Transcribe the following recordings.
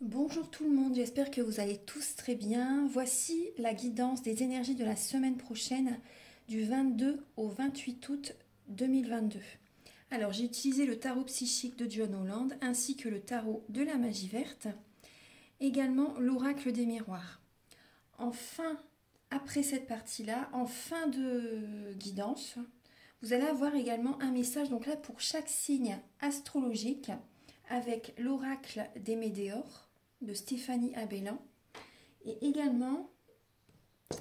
Bonjour tout le monde, j'espère que vous allez tous très bien. Voici la guidance des énergies de la semaine prochaine du 22 au 28 août 2022. Alors j'ai utilisé le tarot psychique de John Holland ainsi que le tarot de la magie verte, également l'oracle des miroirs. Enfin, après cette partie-là, en fin de guidance, vous allez avoir également un message donc là pour chaque signe astrologique avec l'oracle des météores de Stéphanie Abellan et également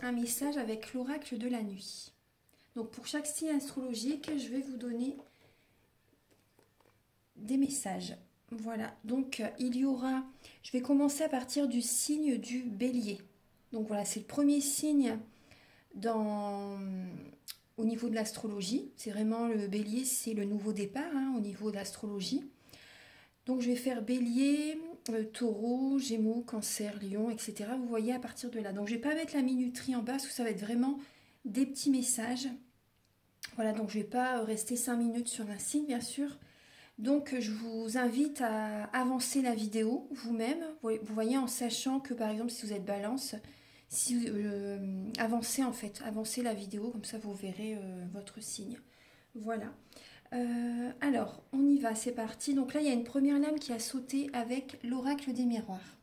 un message avec l'oracle de la nuit. Donc pour chaque signe astrologique, je vais vous donner des messages. Voilà, donc il y aura, je vais commencer à partir du signe du bélier. Donc voilà, c'est le premier signe au niveau de l'astrologie. C'est vraiment le bélier, c'est le nouveau départ au niveau de l'astrologie. Donc je vais faire bélier, taureau, gémeaux, cancer, lion, etc. Vous voyez à partir de là. Donc je ne vais pas mettre la minuterie en bas parce que ça va être vraiment des petits messages. Voilà, donc je ne vais pas rester 5 minutes sur un signe, bien sûr. Donc je vous invite à avancer la vidéo vous-même. Vous voyez en sachant que par exemple si vous êtes balance, si avancez en fait, avancez la vidéo, comme ça vous verrez votre signe. Voilà. Alors, on y va, c'est parti. Donc là, il y a une première lame qui a sauté avec l'oracle des miroirs.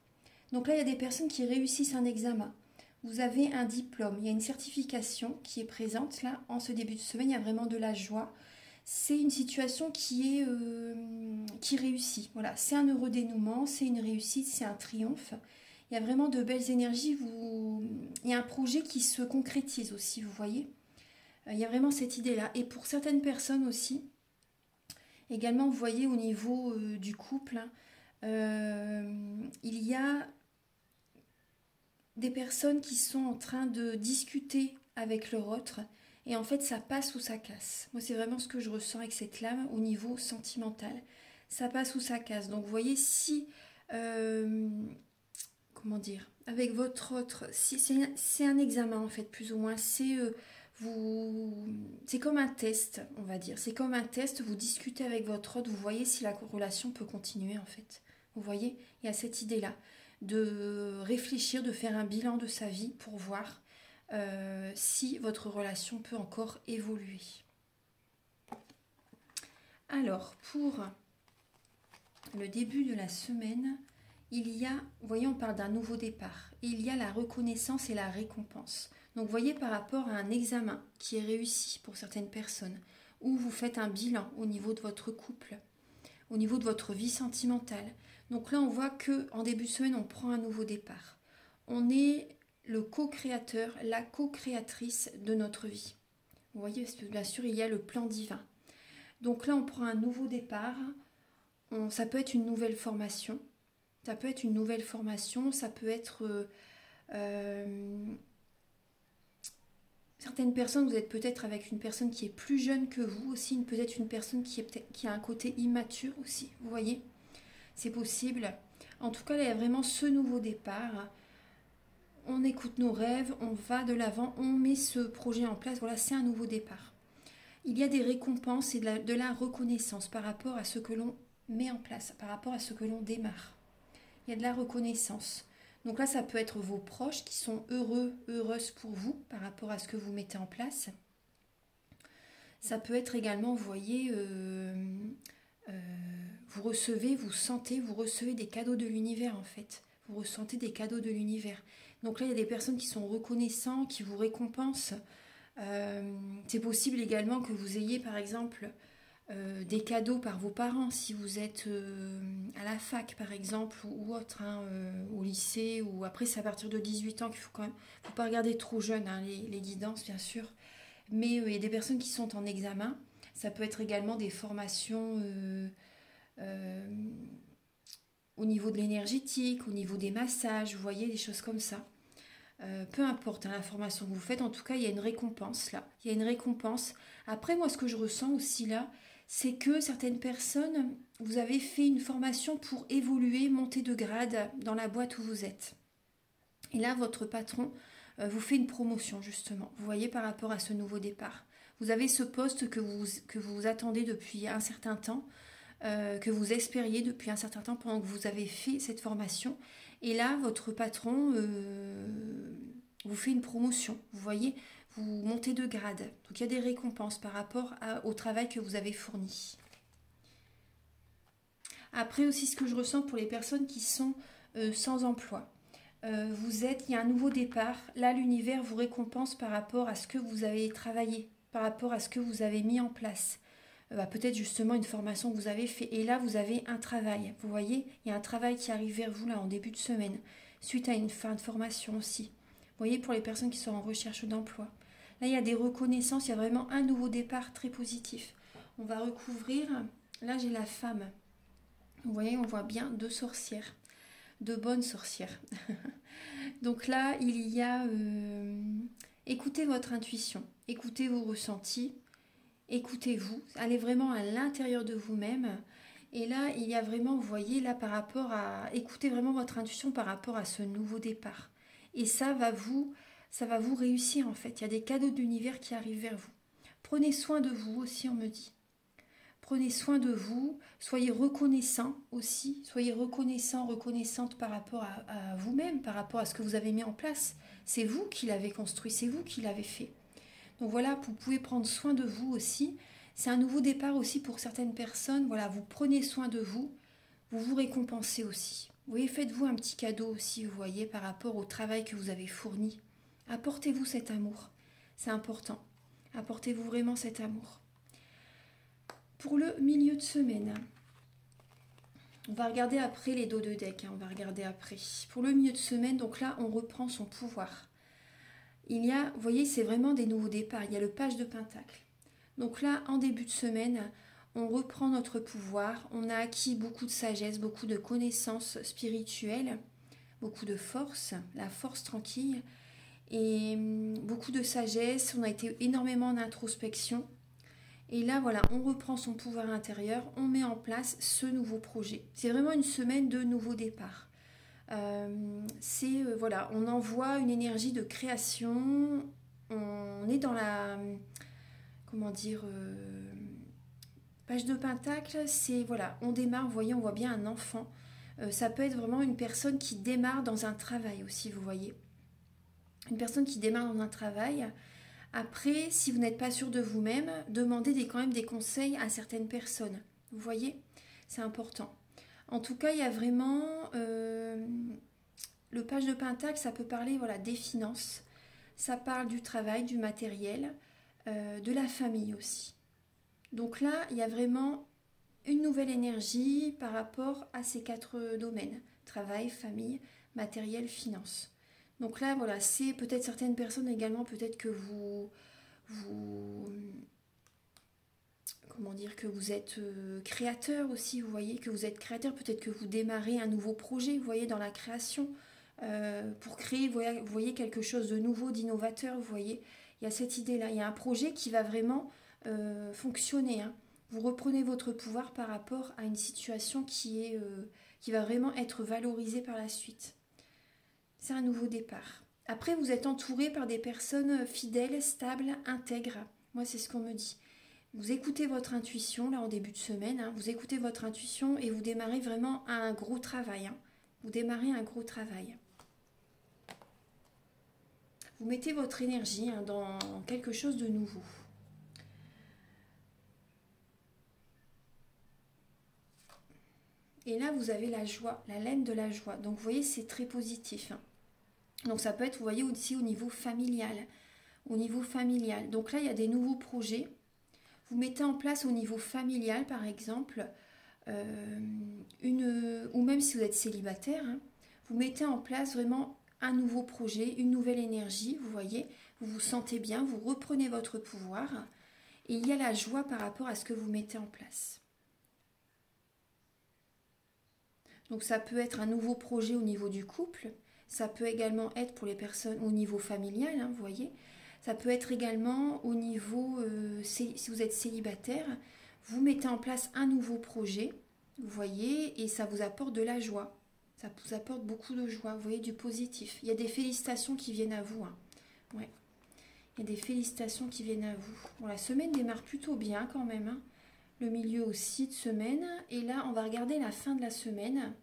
Donc là, il y a des personnes qui réussissent un examen. Vous avez un diplôme, il y a une certification qui est présente là en ce début de semaine. Il y a vraiment de la joie. C'est une situation qui réussit. Voilà, c'est un heureux dénouement, c'est une réussite, c'est un triomphe. Il y a vraiment de belles énergies. Il y a un projet qui se concrétise aussi, vous voyez. Il y a vraiment cette idée-là. Et pour certaines personnes aussi, également, vous voyez au niveau du couple, il y a des personnes qui sont en train de discuter avec leur autre et en fait ça passe ou ça casse. Moi c'est vraiment ce que je ressens avec cette lame au niveau sentimental. Ça passe ou ça casse. Donc vous voyez si, comment dire, avec votre autre, si c'est un examen en fait plus ou moins, c'est comme un test, on va dire. C'est comme un test, vous discutez avec votre autre, vous voyez si la relation peut continuer en fait. Vous voyez, il y a cette idée-là de réfléchir, de faire un bilan de sa vie pour voir si votre relation peut encore évoluer. Alors, pour le début de la semaine, il y a, vous voyez, on parle d'un nouveau départ. Il y a la reconnaissance et la récompense. Donc vous voyez par rapport à un examen qui est réussi pour certaines personnes, ou vous faites un bilan au niveau de votre couple, au niveau de votre vie sentimentale. Donc là on voit qu'en début de semaine on prend un nouveau départ. On est le co-créateur, la co-créatrice de notre vie. Vous voyez, parce que bien sûr il y a le plan divin. Donc là on prend un nouveau départ, ça peut être une nouvelle formation, ça peut être une nouvelle formation, ça peut être... certaines personnes, vous êtes peut-être avec une personne qui est plus jeune que vous aussi, peut-être une personne qui a un côté immature aussi, vous voyez, c'est possible. En tout cas, là, il y a vraiment ce nouveau départ. On écoute nos rêves, on va de l'avant, on met ce projet en place. Voilà, c'est un nouveau départ. Il y a des récompenses et de la reconnaissance par rapport à ce que l'on met en place, par rapport à ce que l'on démarre. Il y a de la reconnaissance. Donc là, ça peut être vos proches qui sont heureux, heureuses pour vous par rapport à ce que vous mettez en place. Ça peut être également, vous voyez, vous recevez, vous sentez, vous recevez des cadeaux de l'univers en fait. Vous ressentez des cadeaux de l'univers. Donc là, il y a des personnes qui sont reconnaissants, qui vous récompensent. C'est possible également que vous ayez par exemple des cadeaux par vos parents si vous êtes à la fac par exemple ou autre, au lycée, ou après c'est à partir de 18 ans qu'il faut quand même, faut pas regarder trop jeune les guidances bien sûr, mais il y a des personnes qui sont en examen. Ça peut être également des formations au niveau de l'énergétique, au niveau des massages, vous voyez, des choses comme ça. Peu importe la formation que vous faites, en tout cas il y a une récompense là, il y a une récompense. Après moi ce que je ressens aussi là, c'est que certaines personnes, vous avez fait une formation pour évoluer, monter de grade dans la boîte où vous êtes. Et là votre patron vous fait une promotion justement, vous voyez, par rapport à ce nouveau départ. Vous avez ce poste que vous attendez depuis un certain temps. que vous espériez depuis un certain temps pendant que vous avez fait cette formation. Et là, votre patron vous fait une promotion. Vous voyez, vous montez de grade. Donc il y a des récompenses par rapport au travail que vous avez fourni. Après aussi, ce que je ressens pour les personnes qui sont sans emploi. Il y a un nouveau départ. Là, l'univers vous récompense par rapport à ce que vous avez travaillé, par rapport à ce que vous avez mis en place. Peut-être justement une formation que vous avez fait. Et là, vous avez un travail. Vous voyez, il y a un travail qui arrive vers vous là en début de semaine, suite à une fin de formation aussi. Vous voyez, pour les personnes qui sont en recherche d'emploi. Là, il y a des reconnaissances, il y a vraiment un nouveau départ très positif. On va recouvrir. Là, j'ai la femme. Vous voyez, on voit bien deux sorcières, deux bonnes sorcières. Donc là, il y a... écoutez votre intuition, écoutez vos ressentis. Écoutez-vous, allez vraiment à l'intérieur de vous-même. Et là, il y a vraiment, vous voyez, là par rapport à... Écoutez vraiment votre intuition par rapport à ce nouveau départ. Et ça va vous réussir en fait. Il y a des cadeaux de l'univers qui arrivent vers vous. Prenez soin de vous aussi, on me dit. Prenez soin de vous. Soyez reconnaissant aussi. Soyez reconnaissant, reconnaissante par rapport à vous-même, par rapport à ce que vous avez mis en place. C'est vous qui l'avez construit, c'est vous qui l'avez fait. Donc voilà, vous pouvez prendre soin de vous aussi. C'est un nouveau départ aussi pour certaines personnes. Voilà, vous prenez soin de vous, vous vous récompensez aussi. Vous voyez, faites-vous un petit cadeau aussi, vous voyez, par rapport au travail que vous avez fourni. Apportez-vous cet amour, c'est important. Apportez-vous vraiment cet amour. Pour le milieu de semaine, on va regarder après les dos de deck, on va regarder après. Pour le milieu de semaine, donc là, on reprend son pouvoir. Il y a, vous voyez, c'est vraiment des nouveaux départs. Il y a le page de Pentacle. Donc là, en début de semaine, on reprend notre pouvoir. On a acquis beaucoup de sagesse, beaucoup de connaissances spirituelles, beaucoup de force, la force tranquille, et beaucoup de sagesse. On a été énormément en introspection. Et là, voilà, on reprend son pouvoir intérieur. On met en place ce nouveau projet. C'est vraiment une semaine de nouveaux départs. Voilà, on envoie une énergie de création, on est dans la, comment dire, page de Pentacle, c'est, voilà, on démarre, vous voyez, on voit bien un enfant, ça peut être vraiment une personne qui démarre dans un travail aussi, vous voyez, une personne qui démarre dans un travail. Après, si vous n'êtes pas sûr de vous-même, demandez quand même des conseils à certaines personnes, vous voyez, c'est important. En tout cas, il y a vraiment le page de Pentacle, ça peut parler voilà, des finances, ça parle du travail, du matériel, de la famille aussi. Donc là, il y a vraiment une nouvelle énergie par rapport à ces 4 domaines. Travail, famille, matériel, finances. Donc là, voilà, c'est peut-être certaines personnes également, peut-être que comment dire, que vous êtes créateur aussi, vous voyez, que vous êtes créateur, peut-être que vous démarrez un nouveau projet, vous voyez, dans la création, pour créer, vous voyez, quelque chose de nouveau, d'innovateur, vous voyez, il y a cette idée-là, il y a un projet qui va vraiment fonctionner, hein. Vous reprenez votre pouvoir par rapport à une situation qui va vraiment être valorisée par la suite. C'est un nouveau départ. Après, vous êtes entouré par des personnes fidèles, stables, intègres. Moi, c'est ce qu'on me dit. Vous écoutez votre intuition, là, en début de semaine. Hein, vous écoutez votre intuition et vous démarrez vraiment un gros travail. Hein. Vous démarrez un gros travail. Vous mettez votre énergie dans quelque chose de nouveau. Et là, vous avez la joie, la laine de la joie. Donc, vous voyez, c'est très positif. Hein. Donc, ça peut être, vous voyez, aussi au niveau familial. Au niveau familial. Donc là, il y a des nouveaux projets. Vous mettez en place au niveau familial, par exemple, ou même si vous êtes célibataire, hein, vous mettez en place vraiment un nouveau projet, une nouvelle énergie, vous voyez, vous vous sentez bien, vous reprenez votre pouvoir, et il y a la joie par rapport à ce que vous mettez en place. Donc ça peut être un nouveau projet au niveau du couple, ça peut également être pour les personnes au niveau familial, hein, vous voyez. Ça peut être également au niveau, si vous êtes célibataire, vous mettez en place un nouveau projet, vous voyez, et ça vous apporte de la joie. Ça vous apporte beaucoup de joie, vous voyez, du positif. Il y a des félicitations qui viennent à vous. Hein. Ouais. Il y a des félicitations qui viennent à vous. Bon, la semaine démarre plutôt bien quand même. Hein. le milieu aussi de semaine. Et là, on va regarder la fin de la semaine.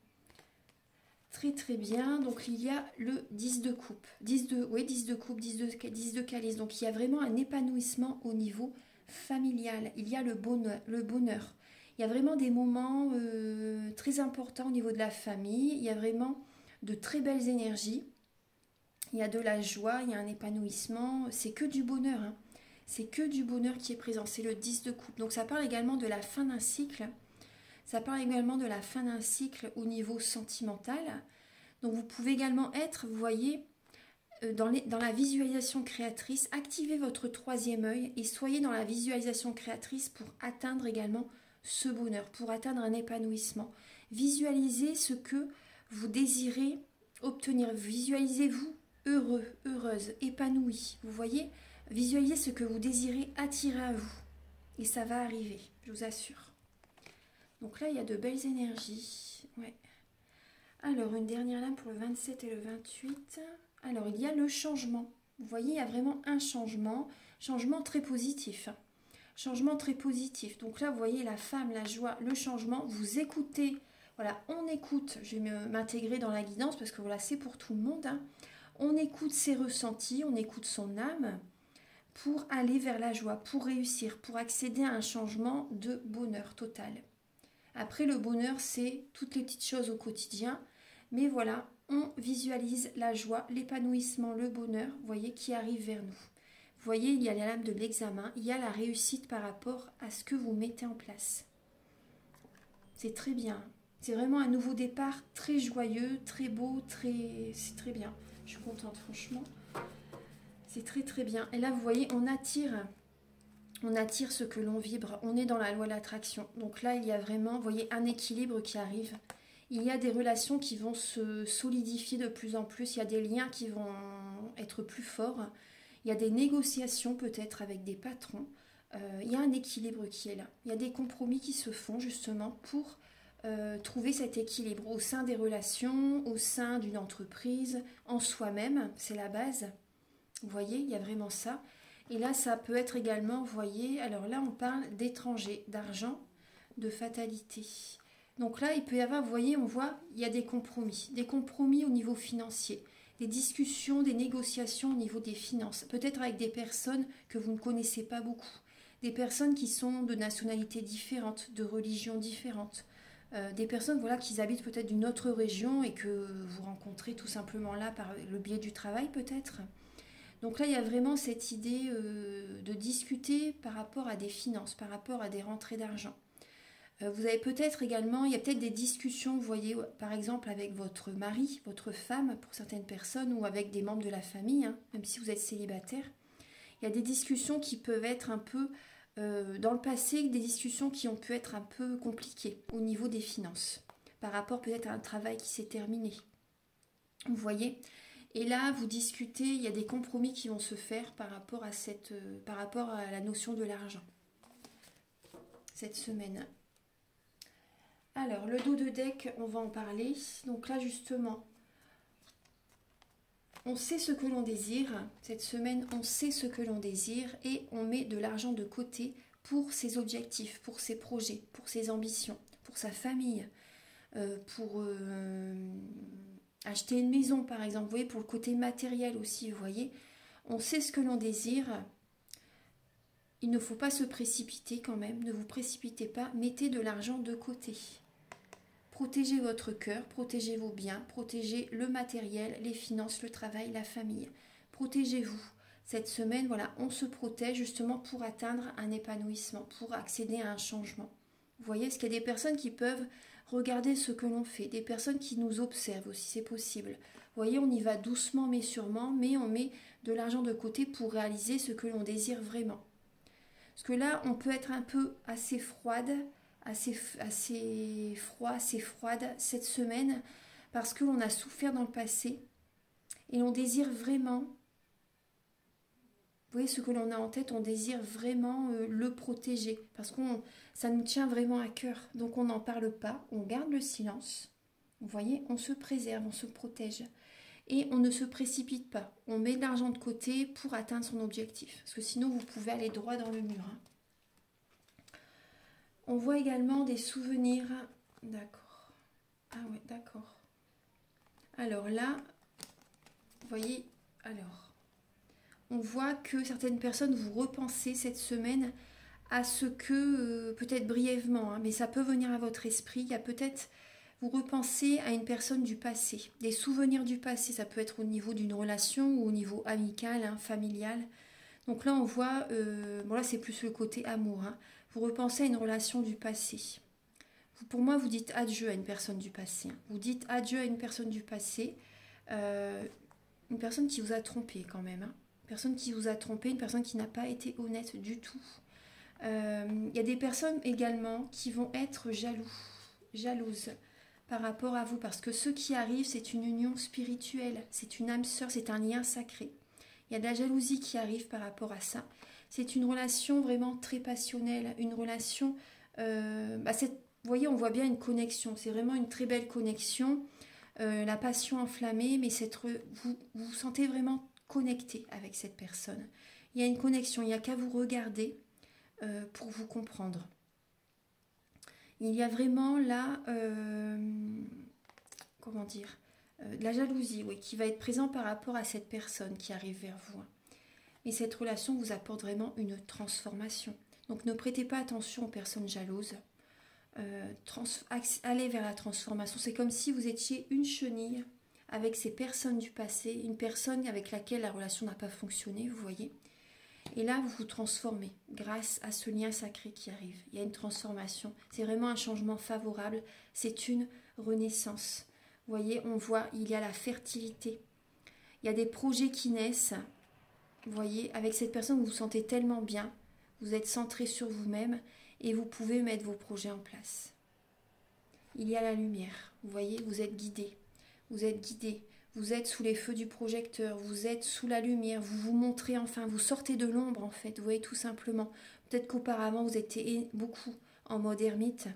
Très très bien. Donc il y a le 10 de coupe. 10 de coupe, 10 de calice. Donc il y a vraiment un épanouissement au niveau familial. Il y a le bonheur. Il y a vraiment des moments très importants au niveau de la famille. Il y a vraiment de très belles énergies. Il y a de la joie, il y a un épanouissement. C'est que du bonheur. Hein. C'est que du bonheur qui est présent. C'est le 10 de coupe. Donc ça parle également de la fin d'un cycle. Ça parle également de la fin d'un cycle au niveau sentimental. Donc vous pouvez également être, vous voyez, dans la visualisation créatrice. Activez votre troisième œil et soyez dans la visualisation créatrice pour atteindre également ce bonheur, pour atteindre un épanouissement. Visualisez ce que vous désirez obtenir. Visualisez-vous heureux, heureuse, épanoui. Vous voyez, visualisez ce que vous désirez attirer à vous. Et ça va arriver, je vous assure. Donc là, il y a de belles énergies. Ouais. Alors, une dernière lame pour le 27 et le 28. Alors, il y a le changement. Vous voyez, il y a vraiment un changement. Changement très positif. Changement très positif. Donc là, vous voyez la femme, la joie, le changement. Vous écoutez. Voilà, on écoute. Je vais m'intégrer dans la guidance parce que voilà, c'est pour tout le monde. Hein. On écoute ses ressentis, on écoute son âme pour aller vers la joie, pour réussir, pour accéder à un changement de bonheur total. Après, le bonheur, c'est toutes les petites choses au quotidien. Mais voilà, on visualise la joie, l'épanouissement, le bonheur, vous voyez, qui arrive vers nous. Vous voyez, il y a la lame de l'examen, il y a la réussite par rapport à ce que vous mettez en place. C'est très bien. C'est vraiment un nouveau départ très joyeux, très beau, c'est très bien. Je suis contente, franchement. C'est très très bien. Et là, vous voyez, on attire ce que l'on vibre. On est dans la loi de l'attraction. Donc là, il y a vraiment, vous voyez, un équilibre qui arrive. Il y a des relations qui vont se solidifier de plus en plus. Il y a des liens qui vont être plus forts. Il y a des négociations peut-être avec des patrons. Il y a un équilibre qui est là. Il y a des compromis qui se font justement pour trouver cet équilibre au sein des relations, au sein d'une entreprise, en soi-même. C'est la base. Vous voyez, il y a vraiment ça. Et là, ça peut être également, vous voyez, alors là, on parle d'étrangers, d'argent, de fatalité. Donc là, il peut y avoir, vous voyez, on voit, il y a des compromis au niveau financier, des discussions, des négociations au niveau des finances, peut-être avec des personnes que vous ne connaissez pas beaucoup, des personnes qui sont de nationalités différentes, de religions différentes, des personnes voilà, qui habitent peut-être d'une autre région et que vous rencontrez tout simplement là par le biais du travail peut-être. Donc là, il y a vraiment cette idée de discuter par rapport à des finances, par rapport à des rentrées d'argent. Vous avez peut-être également, il y a peut-être des discussions, vous voyez, par exemple avec votre mari, votre femme, pour certaines personnes, ou avec des membres de la famille, hein, même si vous êtes célibataire. Il y a des discussions qui peuvent être un peu, dans le passé, des discussions qui ont pu être un peu compliquées au niveau des finances, par rapport peut-être à un travail qui s'est terminé. Vous voyez ? Et là, vous discutez, il y a des compromis qui vont se faire par rapport à la notion de l'argent, cette semaine. Alors, le dos de deck, on va en parler. Donc là, justement, on sait ce que l'on désire. Cette semaine, on sait ce que l'on désire et on met de l'argent de côté pour ses objectifs, pour ses projets, pour ses ambitions, pour sa famille, pour acheter une maison, par exemple. Vous voyez, pour le côté matériel aussi, vous voyez. On sait ce que l'on désire. Il ne faut pas se précipiter quand même. Ne vous précipitez pas. Mettez de l'argent de côté. Protégez votre cœur, protégez vos biens, protégez le matériel, les finances, le travail, la famille. Protégez-vous. Cette semaine, voilà, on se protège justement pour atteindre un épanouissement, pour accéder à un changement. Vous voyez, est-ce qu'il y a des personnes qui peuvent regarder ce que l'on fait, des personnes qui nous observent aussi, c'est possible. Vous voyez, on y va doucement mais sûrement, mais on met de l'argent de côté pour réaliser ce que l'on désire vraiment. Parce que là, on peut être un peu assez froide, assez froide cette semaine parce que l'on a souffert dans le passé et on désire vraiment, vous voyez ce que l'on a en tête, on désire vraiment le protéger parce que ça nous tient vraiment à cœur. Donc on n'en parle pas, on garde le silence, vous voyez, on se préserve, on se protège et on ne se précipite pas. On met de l'argent de côté pour atteindre son objectif parce que sinon vous pouvez aller droit dans le mur. On voit également des souvenirs. D'accord. Ah ouais, d'accord. Alors là, vous voyez, alors, on voit que certaines personnes, vous repensez cette semaine à ce que, peut-être brièvement, hein, mais ça peut venir à votre esprit. Il y a peut-être, vous repensez à une personne du passé, des souvenirs du passé. Ça peut être au niveau d'une relation ou au niveau amical, hein, familial. Donc là, on voit, bon là c'est plus le côté amour, hein. Vous repensez à une relation du passé. Pour moi, vous dites adieu à une personne du passé, hein. Vous dites adieu à une personne du passé, euh, une personne qui vous a trompé quand même, hein. Une personne qui vous a trompé, une personne qui n'a pas été honnête du tout. Il y a des personnes également qui vont être jalouses par rapport à vous, parce que ce qui arrive, c'est une union spirituelle, c'est une âme sœur, c'est un lien sacré. Il y a de la jalousie qui arrive par rapport à ça. C'est une relation vraiment très passionnelle, une relation... vous voyez, on voit bien une connexion, c'est vraiment une très belle connexion, la passion enflammée, mais vous vous sentez vraiment connecté avec cette personne. Il y a une connexion, il n'y a qu'à vous regarder pour vous comprendre. Il y a vraiment là, comment dire, de la jalousie, oui, qui va être présente par rapport à cette personne qui arrive vers vous. Et cette relation vous apporte vraiment une transformation. Donc ne prêtez pas attention aux personnes jalouses. Allez vers la transformation. C'est comme si vous étiez une chenille avec ces personnes du passé, une personne avec laquelle la relation n'a pas fonctionné, vous voyez. Et là, vous vous transformez grâce à ce lien sacré qui arrive. Il y a une transformation. C'est vraiment un changement favorable. C'est une renaissance. Vous voyez, on voit, il y a la fertilité. Il y a des projets qui naissent. Vous voyez, avec cette personne, vous vous sentez tellement bien. Vous êtes centré sur vous-même et vous pouvez mettre vos projets en place. Il y a la lumière. Vous voyez, vous êtes guidé. Vous êtes guidé. Vous êtes sous les feux du projecteur, vous êtes sous la lumière, vous vous montrez enfin, vous sortez de l'ombre en fait, vous voyez tout simplement. Peut-être qu'auparavant vous étiez beaucoup en mode ermite,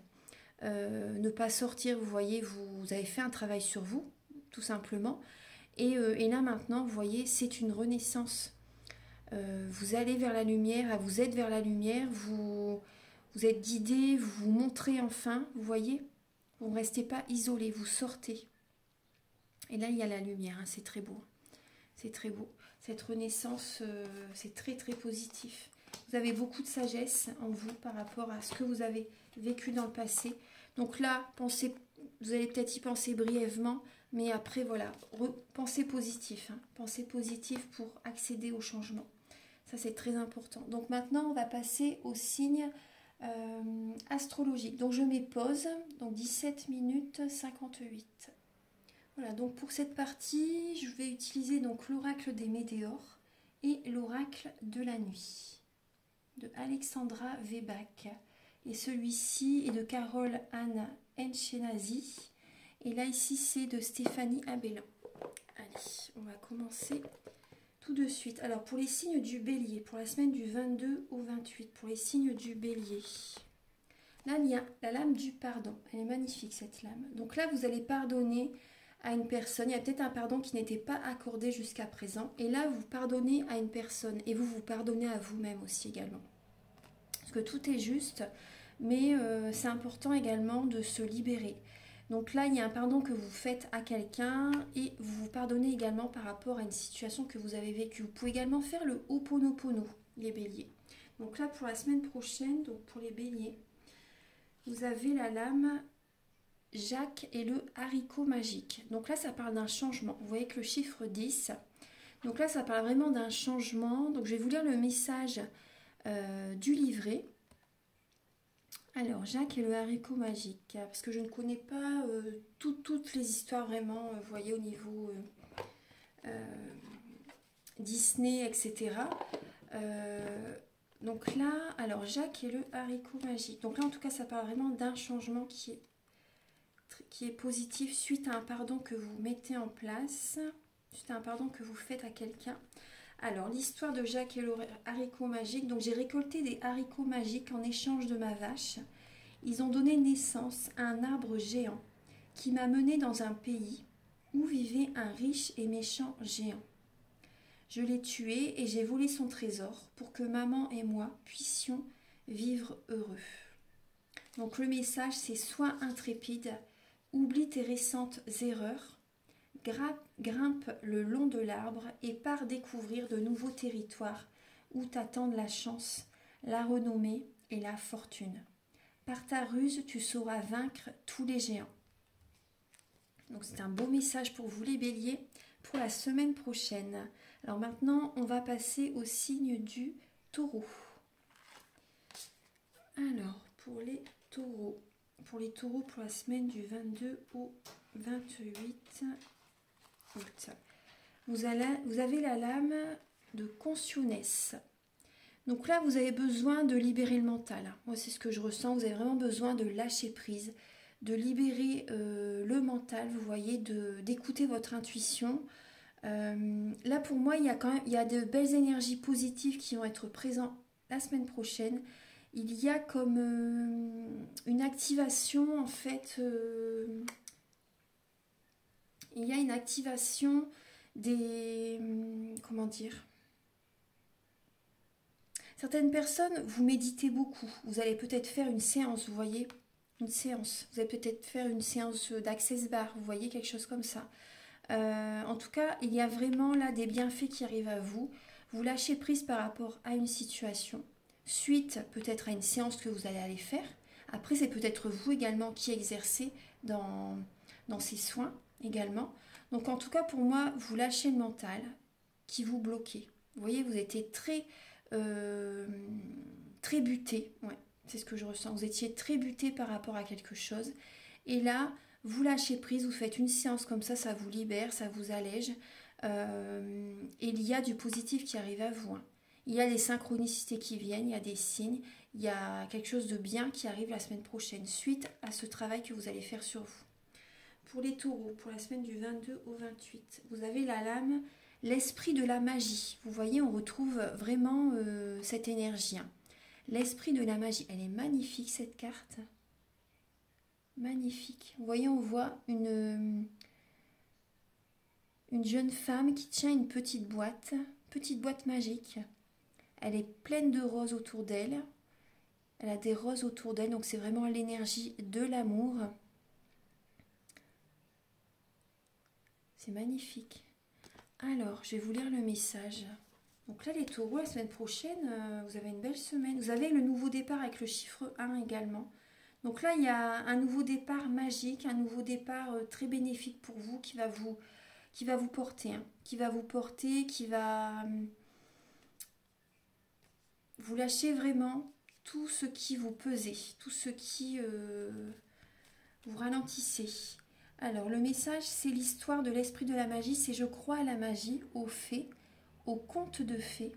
ne pas sortir, vous voyez, vous avez fait un travail sur vous, tout simplement. Et là maintenant, vous voyez, c'est une renaissance. Vous allez vers la lumière, vous êtes vers la lumière, vous êtes guidé, vous vous montrez enfin, vous voyez. Vous ne restez pas isolé, vous sortez. Et là, il y a la lumière, hein, c'est très beau. C'est très beau. Cette renaissance, c'est très très positif. Vous avez beaucoup de sagesse en vous par rapport à ce que vous avez vécu dans le passé. Donc là, vous allez peut-être y penser brièvement, mais après, voilà, pensez positif. Hein, pensez positif pour accéder au changement. Ça, c'est très important. Donc maintenant, on va passer au signe astrologique. Donc je mets pause, donc 17 minutes 58. Voilà, donc pour cette partie, je vais utiliser donc l'oracle des météores et l'oracle de la nuit de Alexandra Weback. Et celui-ci est de Carole Anne Enchenazi. Et là, ici, c'est de Stéphanie Abelin. Allez, on va commencer tout de suite. Alors, pour les signes du bélier, pour la semaine du 22 au 28, pour les signes du bélier, là, il y a la lame du pardon. Elle est magnifique, cette lame. Donc là, vous allez pardonner à une personne, il y a peut-être un pardon qui n'était pas accordé jusqu'à présent, et là vous pardonnez à une personne, et vous vous pardonnez à vous-même aussi également. Parce que tout est juste, mais c'est important également de se libérer. Donc là, il y a un pardon que vous faites à quelqu'un, et vous vous pardonnez également par rapport à une situation que vous avez vécue. Vous pouvez également faire le Ho'oponopono, les béliers. Donc là, pour la semaine prochaine, donc pour les béliers, vous avez la lame Jacques et le haricot magique. Donc là, ça parle d'un changement. Vous voyez que le chiffre 10. Donc là, ça parle vraiment d'un changement. Donc je vais vous lire le message du livret. Alors, Jacques et le haricot magique. Parce que je ne connais pas toutes les histoires vraiment, vous voyez, au niveau Disney, etc. Donc là, alors Jacques et le haricot magique. Donc là, en tout cas, ça parle vraiment d'un changement qui est positif suite à un pardon que vous mettez en place, suite à un pardon que vous faites à quelqu'un. Alors, l'histoire de Jacques et le haricot magique. Donc, j'ai récolté des haricots magiques en échange de ma vache. Ils ont donné naissance à un arbre géant qui m'a mené dans un pays où vivait un riche et méchant géant. Je l'ai tué et j'ai volé son trésor pour que maman et moi puissions vivre heureux. Donc le message, c'est sois intrépide, oublie tes récentes erreurs, grimpe le long de l'arbre et pars découvrir de nouveaux territoires où t'attendent la chance, la renommée et la fortune. Par ta ruse, tu sauras vaincre tous les géants. Donc c'est un beau message pour vous les béliers pour la semaine prochaine. Alors maintenant, on va passer au signe du taureau. Alors, pour les taureaux, pour la semaine du 22 au 28 août, vous avez la lame de Contionnesse. Donc là, vous avez besoin de libérer le mental. Moi, c'est ce que je ressens. Vous avez vraiment besoin de lâcher prise, de libérer le mental, vous voyez, d'écouter votre intuition. Là, pour moi, il y a de belles énergies positives qui vont être présentes la semaine prochaine. Il y a comme une activation, en fait, il y a une activation des... comment dire ? Certaines personnes, vous méditez beaucoup. Vous allez peut-être faire une séance, vous voyez, une séance. Vous allez peut-être faire une séance d'Access Bar, vous voyez, quelque chose comme ça. En tout cas, il y a vraiment là des bienfaits qui arrivent à vous. Vous lâchez prise par rapport à une situation, suite peut-être à une séance que vous allez aller faire. Après, c'est peut-être vous également qui exercez dans ces soins également. Donc en tout cas, pour moi, vous lâchez le mental qui vous bloquait. Vous voyez, vous étiez très buté. Ouais, c'est ce que je ressens. Vous étiez très buté par rapport à quelque chose. Et là, vous lâchez prise, vous faites une séance comme ça vous libère, ça vous allège. Et il y a du positif qui arrive à vous. Hein. Il y a des synchronicités qui viennent, il y a des signes, il y a quelque chose de bien qui arrive la semaine prochaine, suite à ce travail que vous allez faire sur vous. Pour les taureaux, pour la semaine du 22 au 28, vous avez la lame, l'esprit de la magie. Vous voyez, on retrouve vraiment cette énergie. Hein. L'esprit de la magie, elle est magnifique cette carte. Magnifique. Vous voyez, on voit une jeune femme qui tient une petite boîte magique. Elle est pleine de roses autour d'elle. Elle a des roses autour d'elle, donc c'est vraiment l'énergie de l'amour. C'est magnifique. Alors, je vais vous lire le message. Donc là, les taureaux, la semaine prochaine, vous avez une belle semaine. Vous avez le nouveau départ avec le chiffre 1 également. Donc là, il y a un nouveau départ magique, un nouveau départ très bénéfique pour vous qui va vous porter. Hein, qui va vous porter, qui va... vous lâchez vraiment tout ce qui vous pesait, tout ce qui vous ralentissez. Alors, le message, c'est l'histoire de l'esprit de la magie. C'est je crois à la magie, aux fées, aux contes de fées.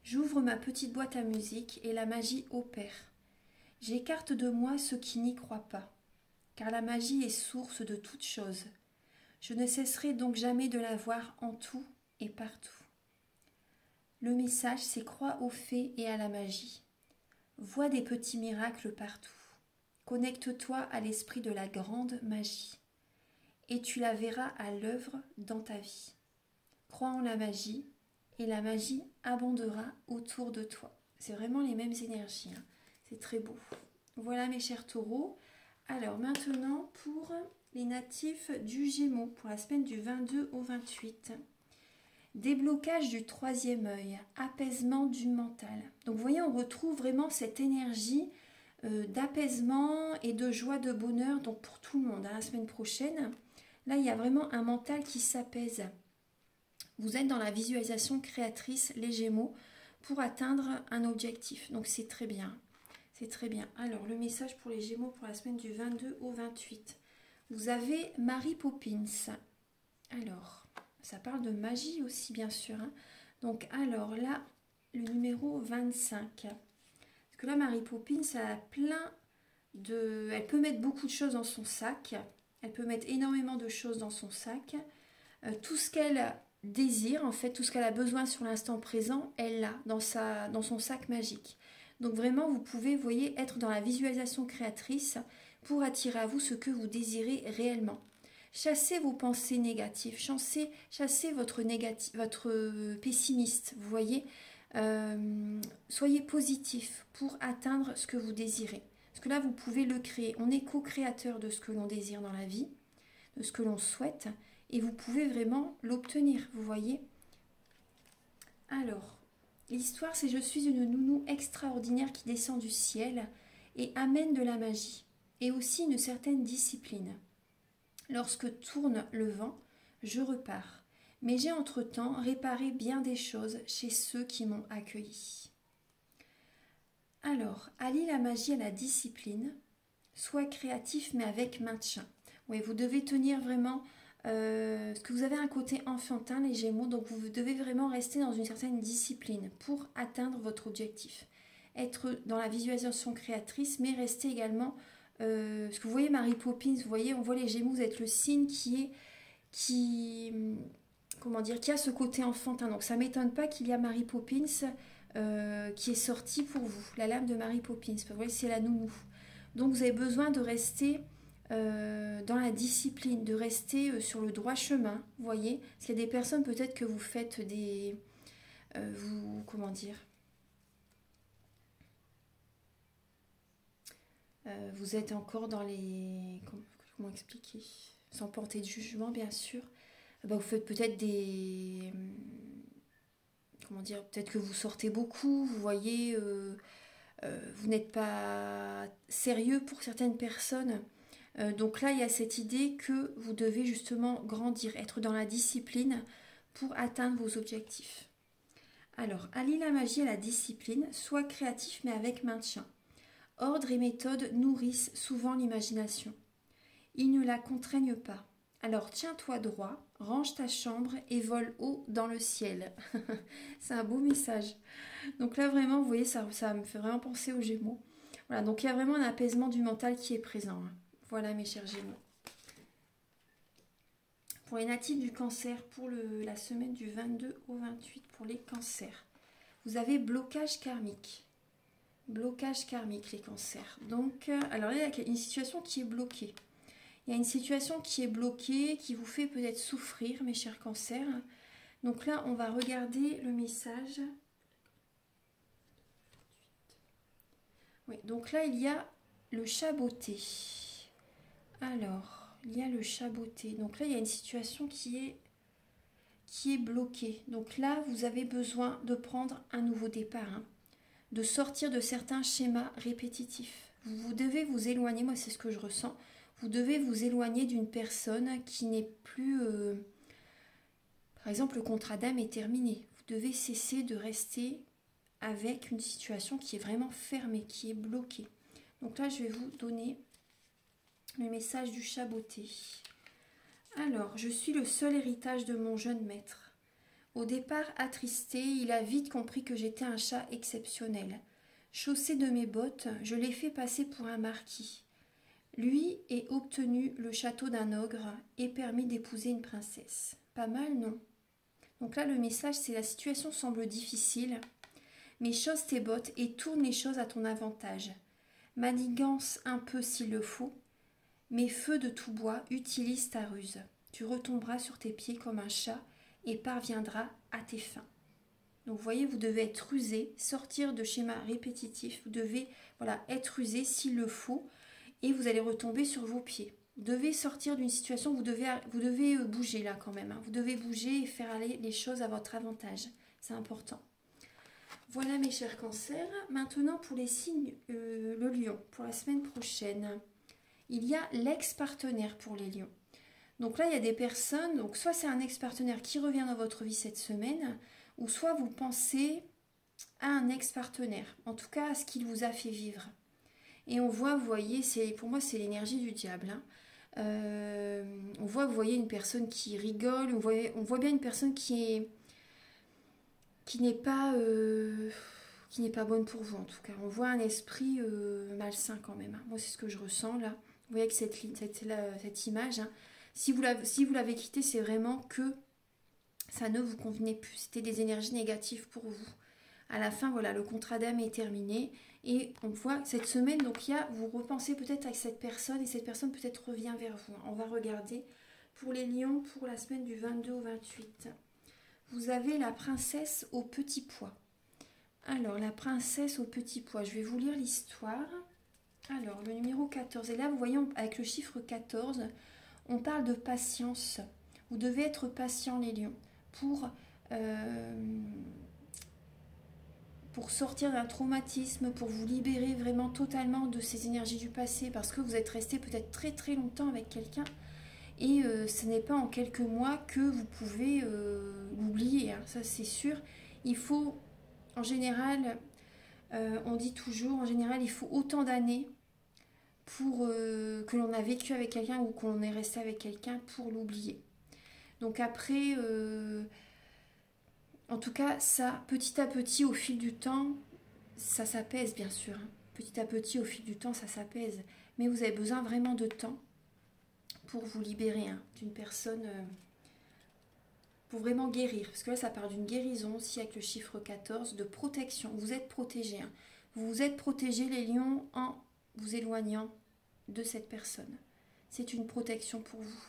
J'ouvre ma petite boîte à musique et la magie opère. J'écarte de moi ceux qui n'y croient pas, car la magie est source de toutes choses. Je ne cesserai donc jamais de la voir en tout et partout. Le message, c'est crois aux fées et à la magie. Vois des petits miracles partout. Connecte-toi à l'esprit de la grande magie. Et tu la verras à l'œuvre dans ta vie. Crois en la magie, et la magie abondera autour de toi. C'est vraiment les mêmes énergies. Hein. C'est très beau. Voilà mes chers taureaux. Alors maintenant pour les natifs du Gémeaux, pour la semaine du 22 au 28. Déblocage du troisième œil, apaisement du mental. Donc vous voyez, on retrouve vraiment cette énergie d'apaisement et de joie, de bonheur, donc pour tout le monde. Hein, la semaine prochaine, là il y a vraiment un mental qui s'apaise. Vous êtes dans la visualisation créatrice, les Gémeaux, pour atteindre un objectif. Donc c'est très bien. C'est très bien. Alors, le message pour les Gémeaux pour la semaine du 22 au 28. Vous avez Mary Poppins. Alors, ça parle de magie aussi, bien sûr. Hein. Donc, alors là, le numéro 25. Parce que là, Mary Poppins, elle a plein de... Elle peut mettre beaucoup de choses dans son sac. Elle peut mettre énormément de choses dans son sac. Tout ce qu'elle désire, en fait, tout ce qu'elle a besoin sur l'instant présent, elle l'a dans son sac magique. Donc vraiment, vous pouvez, vous voyez, être dans la visualisation créatrice pour attirer à vous ce que vous désirez réellement. Chassez vos pensées négatives, chassez votre pessimiste, vous voyez. Soyez positif pour atteindre ce que vous désirez. Parce que là, vous pouvez le créer. On est co-créateur de ce que l'on désire dans la vie, de ce que l'on souhaite, et vous pouvez vraiment l'obtenir, vous voyez. Alors, l'histoire, c'est: je suis une nounou extraordinaire qui descend du ciel et amène de la magie, et aussi une certaine discipline. Lorsque tourne le vent, je repars. Mais j'ai entre-temps réparé bien des choses chez ceux qui m'ont accueilli. Alors, allie la magie à la discipline, sois créatif mais avec maintien. Oui, vous devez tenir vraiment, parce que vous avez un côté enfantin, les Gémeaux, donc vous devez vraiment rester dans une certaine discipline pour atteindre votre objectif. Être dans la visualisation créatrice, mais rester également, parce que vous voyez Mary Poppins, vous voyez, on voit les Gémeaux, vous êtes le signe comment dire, qui a ce côté enfantin. Donc ça ne m'étonne pas qu'il y a Mary Poppins qui est sortie pour vous, la lame de Mary Poppins. Vous voyez, c'est la nounou. Donc vous avez besoin de rester dans la discipline, de rester sur le droit chemin, vous voyez. Parce qu'il y a des personnes, peut-être que vous faites des... comment dire, vous êtes encore dans les... Comment expliquer? Sans porter de jugement, bien sûr. Vous faites peut-être des... Comment dire? Peut-être que vous sortez beaucoup, vous voyez... vous n'êtes pas sérieux pour certaines personnes. Donc là, il y a cette idée que vous devez justement grandir, être dans la discipline pour atteindre vos objectifs. Alors, allie la magie à la discipline, sois créatif mais avec maintien. Ordre et méthode nourrissent souvent l'imagination. Ils ne la contraignent pas. Alors tiens-toi droit, range ta chambre et vole haut dans le ciel. C'est un beau message. Donc là vraiment, vous voyez, ça me fait vraiment penser aux Gémeaux. Voilà, donc il y a vraiment un apaisement du mental qui est présent. Voilà mes chers Gémeaux. Pour les natifs du Cancer, pour la semaine du 22 au 28, pour les cancers, vous avez blocage karmique. Blocage karmique, les cancers. Donc, alors il y a une situation qui est bloquée. Il y a une situation qui est bloquée, qui vous fait peut-être souffrir, mes chers cancers. Donc là, on va regarder le message. Oui, donc là, il y a le chaboté. Alors, il y a le chaboté. Donc là, il y a une situation qui est bloquée. Donc là, vous avez besoin de prendre un nouveau départ, de sortir de certains schémas répétitifs. Vous devez vous éloigner, moi c'est ce que je ressens, vous devez vous éloigner d'une personne qui n'est plus... par exemple, le contrat d'âme est terminé. Vous devez cesser de rester avec une situation qui est vraiment fermée, qui est bloquée. Donc là, je vais vous donner le message du chaboté. Alors, je suis le seul héritage de mon jeune maître. Au départ attristé, il a vite compris que j'étais un chat exceptionnel. Chaussé de mes bottes, je l'ai fait passer pour un marquis. Lui ait obtenu le château d'un ogre et permis d'épouser une princesse. Pas mal, non? Donc là, le message, c'est: la situation semble difficile, mais chausse tes bottes et tourne les choses à ton avantage. Manigance un peu s'il le faut, mais feu de tout bois, utilise ta ruse. Tu retomberas sur tes pieds comme un chat et parviendras à tes fins. Donc vous voyez, vous devez être rusé, sortir de schémas répétitifs, vous devez être rusé s'il le faut, et vous allez retomber sur vos pieds. Vous devez sortir d'une situation, vous devez bouger là quand même. Vous devez bouger et faire aller les choses à votre avantage. C'est important. Voilà mes chers cancers. Maintenant pour les signes, le lion, pour la semaine prochaine. Il y a l'ex-partenaire pour les lions. Donc là, il y a des personnes, donc soit c'est un ex-partenaire qui revient dans votre vie cette semaine, ou soit vous pensez à un ex-partenaire, en tout cas à ce qu'il vous a fait vivre. Et on voit, vous voyez, pour moi c'est l'énergie du diable. On voit, vous voyez, une personne qui rigole, on voit bien une personne qui n'est pas bonne pour vous en tout cas. On voit un esprit malsain quand même. Moi c'est ce que je ressens là. Vous voyez que cette image, si vous l'avez quitté, c'est vraiment que ça ne vous convenait plus. C'était des énergies négatives pour vous. À la fin, voilà, le contrat d'âme est terminé. Et on voit cette semaine, donc vous repensez peut-être à cette personne et cette personne peut-être revient vers vous. On va regarder pour les lions pour la semaine du 22 au 28. Vous avez la princesse au petit pois. Alors, la princesse au petit pois, je vais vous lire l'histoire. Alors, le numéro 14. Et là, vous voyez, avec le chiffre 14, on parle de patience. Vous devez être patient, les lions, pour sortir d'un traumatisme, pour vous libérer vraiment totalement de ces énergies du passé, parce que vous êtes resté peut-être très très longtemps avec quelqu'un, et ce n'est pas en quelques mois que vous pouvez l'oublier, hein, ça c'est sûr. Il faut, en général, on dit toujours, en général, il faut autant d'années pour que l'on a vécu avec quelqu'un ou qu'on est resté avec quelqu'un pour l'oublier. Donc après, en tout cas, ça, petit à petit, au fil du temps, ça s'apaise bien sûr, hein. Petit à petit, au fil du temps, ça s'apaise. Mais vous avez besoin vraiment de temps pour vous libérer, hein, d'une personne, pour vraiment guérir. Parce que là, ça parle d'une guérison aussi avec le chiffre 14, de protection. Vous êtes protégés, hein. Vous vous êtes protégés, les lions, en vous éloignant de cette personne. C'est une protection pour vous.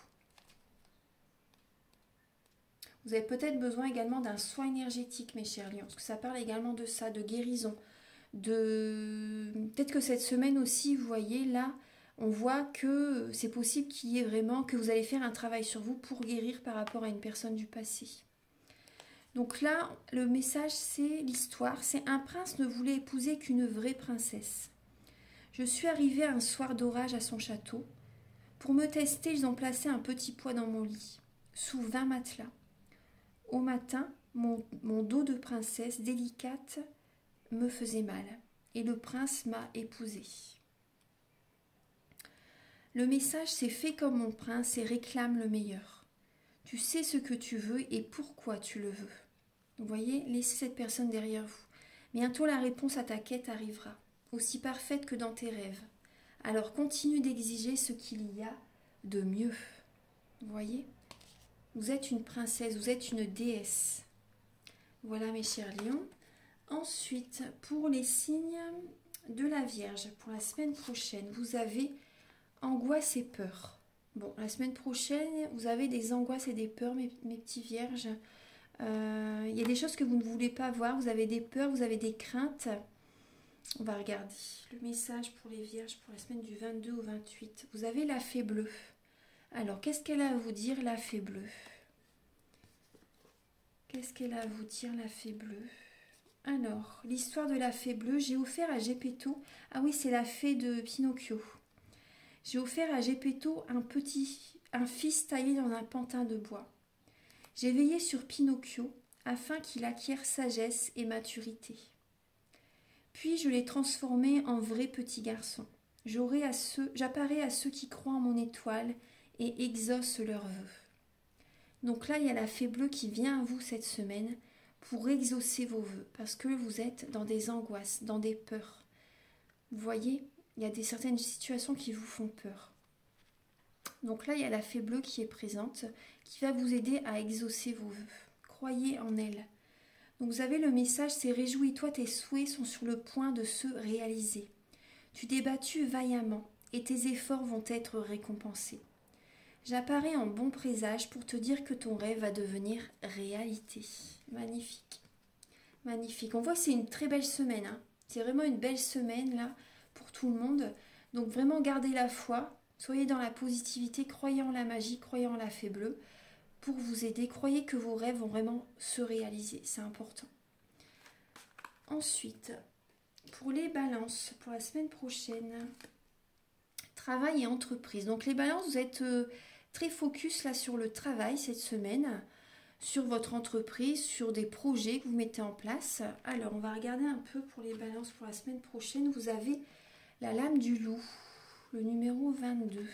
Vous avez peut-être besoin également d'un soin énergétique, mes chers lions, parce que ça parle également de ça, de guérison. Peut-être que cette semaine aussi, vous voyez, là, on voit que c'est possible qu'il y ait vraiment, que vous allez faire un travail sur vous pour guérir par rapport à une personne du passé. Donc là, le message, c'est l'histoire. C'est un prince ne voulait épouser qu'une vraie princesse. Je suis arrivée un soir d'orage à son château. Pour me tester, ils ont placé un petit poids dans mon lit, sous 20 matelas. Au matin, mon dos de princesse délicate me faisait mal, et le prince m'a épousée. Le message, c'est fais comme mon prince et réclame le meilleur. Tu sais ce que tu veux et pourquoi tu le veux. Vous voyez, laissez cette personne derrière vous. Bientôt la réponse à ta quête arrivera, aussi parfaite que dans tes rêves. Alors continue d'exiger ce qu'il y a de mieux. Vous voyez ? Vous êtes une princesse, vous êtes une déesse. Voilà mes chers lions. Ensuite, pour les signes de la Vierge, pour la semaine prochaine, vous avez angoisse et peur. Bon, la semaine prochaine, vous avez des angoisses et des peurs, mes petits vierges. Il y a des choses que vous ne voulez pas voir, vous avez des peurs, vous avez des craintes. On va regarder le message pour les vierges pour la semaine du 22 au 28. Vous avez la fée bleue. Alors, qu'est-ce qu'elle a à vous dire, la fée bleue? Qu'est-ce qu'elle a à vous dire, la fée bleue? Alors, l'histoire de la fée bleue, j'ai offert à Geppetto... Ah oui, c'est la fée de Pinocchio. J'ai offert à Geppetto un fils taillé dans un pantin de bois. J'ai veillé sur Pinocchio afin qu'il acquiert sagesse et maturité. Puis je l'ai transformé en vrai petit garçon. J'apparais à ceux qui croient en mon étoile et exaucent leurs vœux. Donc là, il y a la fée bleue qui vient à vous cette semaine pour exaucer vos vœux, parce que vous êtes dans des angoisses, dans des peurs. Vous voyez, il y a certaines situations qui vous font peur. Donc là, il y a la fée bleue qui est présente, qui va vous aider à exaucer vos vœux. Croyez en elle. Donc vous avez le message, c'est réjouis-toi, tes souhaits sont sur le point de se réaliser. Tu t'es battu vaillamment et tes efforts vont être récompensés. J'apparais en bon présage pour te dire que ton rêve va devenir réalité. Magnifique. Magnifique. On voit que c'est une très belle semaine, hein. C'est vraiment une belle semaine là pour tout le monde. Donc vraiment gardez la foi, soyez dans la positivité, croyez en la magie, croyez en la fée bleue pour vous aider. Croyez que vos rêves vont vraiment se réaliser, c'est important. Ensuite, pour les balances, pour la semaine prochaine, travail et entreprise. Donc les balances, vous êtes très focus là sur le travail cette semaine, sur votre entreprise, sur des projets que vous mettez en place. Alors on va regarder un peu pour les balances pour la semaine prochaine. Vous avez la lame du loup, le numéro 22.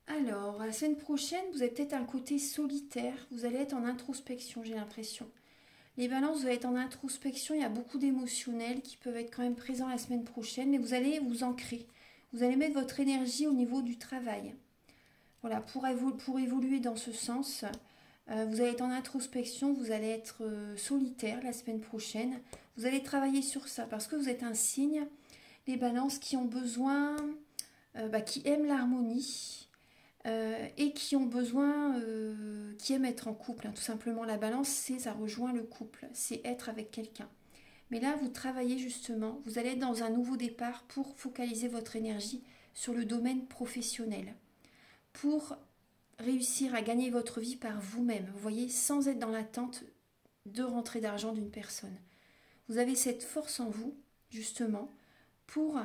Alors, la semaine prochaine, vous avez peut-être un côté solitaire. Vous allez être en introspection, j'ai l'impression. Les balances, vous allez être en introspection. Il y a beaucoup d'émotionnels qui peuvent être quand même présents la semaine prochaine. Mais vous allez vous ancrer. Vous allez mettre votre énergie au niveau du travail. Voilà, pour évoluer dans ce sens, vous allez être en introspection. Vous allez être solitaire la semaine prochaine. Vous allez travailler sur ça parce que vous êtes un signe. Les balances qui ont besoin, qui aiment l'harmonie. Et qui ont besoin, qui aiment être en couple, hein. Tout simplement la balance, ça rejoint le couple, c'est être avec quelqu'un. Mais là, vous travaillez justement, vous allez être dans un nouveau départ pour focaliser votre énergie sur le domaine professionnel, pour réussir à gagner votre vie par vous-même, vous voyez, sans être dans l'attente de rentrée d'argent d'une personne. Vous avez cette force en vous, justement, pour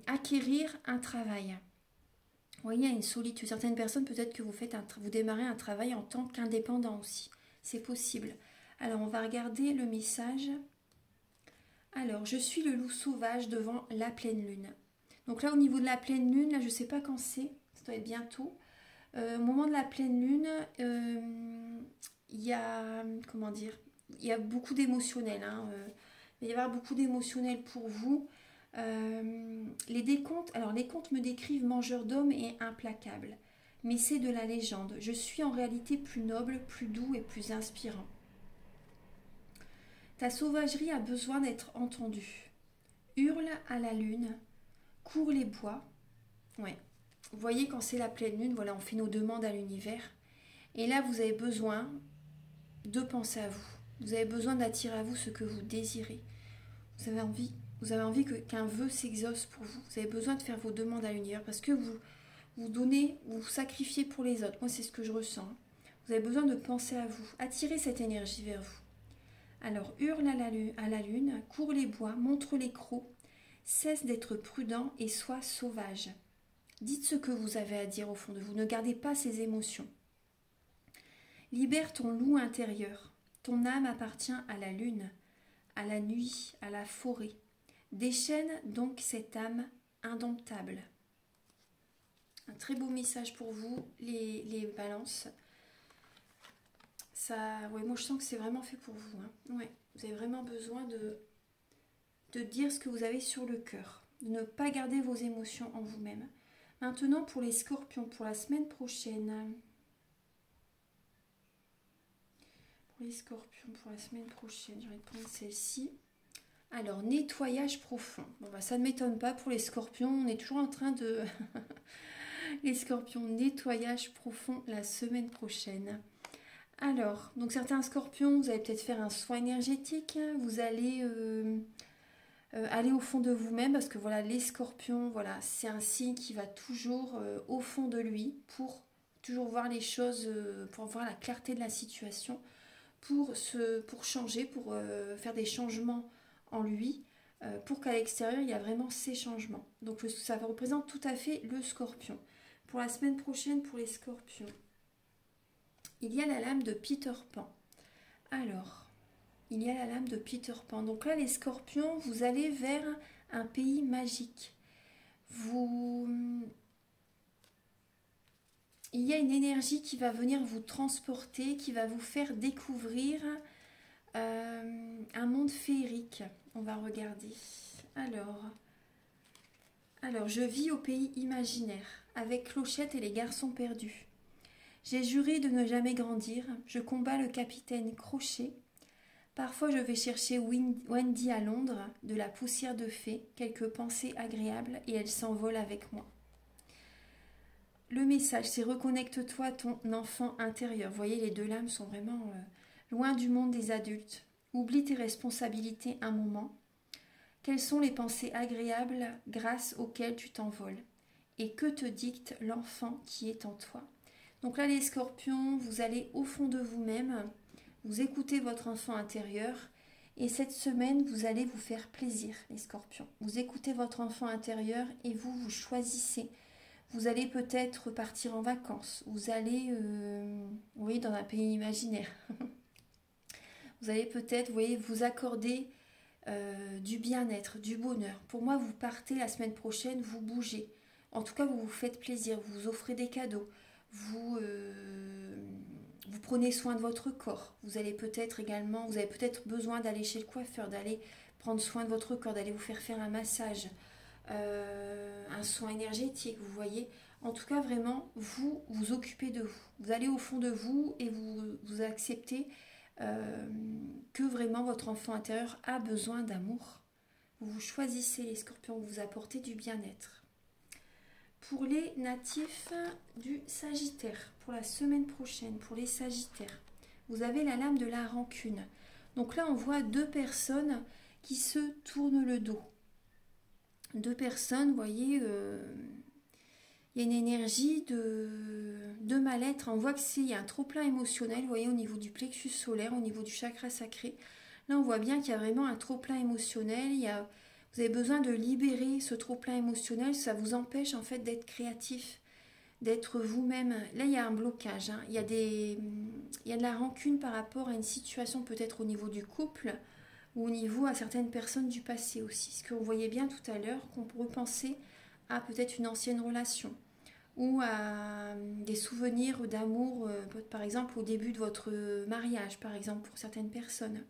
acquérir un travail. Vous voyez, il y a une solitude. Certaines personnes, peut-être que vous démarrez un travail en tant qu'indépendant aussi. C'est possible. Alors, on va regarder le message. Alors, je suis le loup sauvage devant la pleine lune. Donc là, au niveau de la pleine lune, là, je ne sais pas quand c'est. Ça doit être bientôt. Au moment de la pleine lune, il y a, comment dire, il y a beaucoup d'émotionnel. Il va y avoir beaucoup d'émotionnel pour vous. Les décomptes, alors les contes me décrivent mangeur d'hommes et implacable. Mais c'est de la légende. Je suis en réalité plus noble, plus doux et plus inspirant. Ta sauvagerie a besoin d'être entendue. Hurle à la lune, cours les bois. Ouais. Vous voyez, quand c'est la pleine lune, voilà, on fait nos demandes à l'univers. Et là, vous avez besoin de penser à vous. Vous avez besoin d'attirer à vous ce que vous désirez. Vous avez envie qu'un vœu s'exauce pour vous. Vous avez besoin de faire vos demandes à l'univers parce que vous donnez, vous sacrifiez pour les autres. Moi, c'est ce que je ressens. Vous avez besoin de penser à vous. Attirez cette énergie vers vous. Alors, hurle à la lune, cours les bois, montre les crocs, cesse d'être prudent et sois sauvage. Dites ce que vous avez à dire au fond de vous. Ne gardez pas ces émotions. Libère ton loup intérieur. Ton âme appartient à la lune, à la nuit, à la forêt. Déchaîne donc cette âme indomptable. Un très beau message pour vous, les balances. Ça, ouais, moi je sens que c'est vraiment fait pour vous. Ouais, vous avez vraiment besoin de dire ce que vous avez sur le cœur. De ne pas garder vos émotions en vous-même. Maintenant pour les scorpions, pour la semaine prochaine. Pour les scorpions, pour la semaine prochaine, je vais prendre celle-ci. Alors, nettoyage profond. Bon, bah, ça ne m'étonne pas pour les scorpions. On est toujours en train de... les scorpions, nettoyage profond la semaine prochaine. Alors, donc certains scorpions, vous allez peut-être faire un soin énergétique. Vous allez aller au fond de vous-même parce que voilà, les scorpions, voilà, c'est un signe qui va toujours au fond de lui pour toujours voir les choses, pour voir la clarté de la situation, pour changer, pour faire des changements en lui, pour qu'à l'extérieur, il y a vraiment ces changements. Donc ça représente tout à fait le scorpion. Pour la semaine prochaine, pour les scorpions, il y a la lame de Peter Pan. Alors, il y a la lame de Peter Pan. Donc là, les scorpions, vous allez vers un pays magique. Il y a une énergie qui va venir vous transporter, qui va vous faire découvrir un monde féerique. On va regarder. Alors, je vis au pays imaginaire, avec Clochette et les garçons perdus. J'ai juré de ne jamais grandir. Je combats le capitaine Crochet. Parfois, je vais chercher Wendy à Londres, de la poussière de fée, quelques pensées agréables, et elle s'envole avec moi. Le message, c'est reconnecte-toi à ton enfant intérieur. Vous voyez, les deux lames sont vraiment loin du monde des adultes. Oublie tes responsabilités un moment. Quelles sont les pensées agréables grâce auxquelles tu t'envoles? Et que te dicte l'enfant qui est en toi? Donc là, les scorpions, vous allez au fond de vous-même, vous écoutez votre enfant intérieur. Et cette semaine, vous allez vous faire plaisir, les scorpions. Vous écoutez votre enfant intérieur et vous choisissez. Vous allez peut-être partir en vacances. Vous allez, oui, dans un pays imaginaire. Vous allez peut-être, vous voyez, vous accorder du bien-être, du bonheur. Pour moi, vous partez la semaine prochaine, vous bougez. En tout cas, vous vous faites plaisir, vous vous offrez des cadeaux. Vous prenez soin de votre corps. Vous avez peut-être besoin d'aller chez le coiffeur, d'aller prendre soin de votre corps, d'aller vous faire un massage, un soin énergétique, vous voyez. En tout cas, vraiment, vous vous occupez de vous. Vous allez au fond de vous et vous acceptez que vraiment votre enfant intérieur a besoin d'amour. Vous choisissez les scorpions, vous apportez du bien-être. Pour les natifs du Sagittaire, pour la semaine prochaine, pour les Sagittaires, vous avez la lame de la rancune. Donc là, on voit deux personnes qui se tournent le dos. Deux personnes, vous voyez, il y a une énergie de mal-être. On voit qu'il y a un trop-plein émotionnel, vous voyez, au niveau du plexus solaire, au niveau du chakra sacré. Là, on voit bien qu'il y a vraiment un trop-plein émotionnel. Vous avez besoin de libérer ce trop-plein émotionnel. Ça vous empêche en fait d'être créatif, d'être vous-même. Là, il y a un blocage. Hein. Il y a de la rancune par rapport à une situation peut-être au niveau du couple ou au niveau à certaines personnes du passé aussi. Ce que vous voyez bien tout à l'heure, qu'on peut repenser à peut-être une ancienne relation ou à des souvenirs d'amour, par exemple au début de votre mariage, par exemple pour certaines personnes.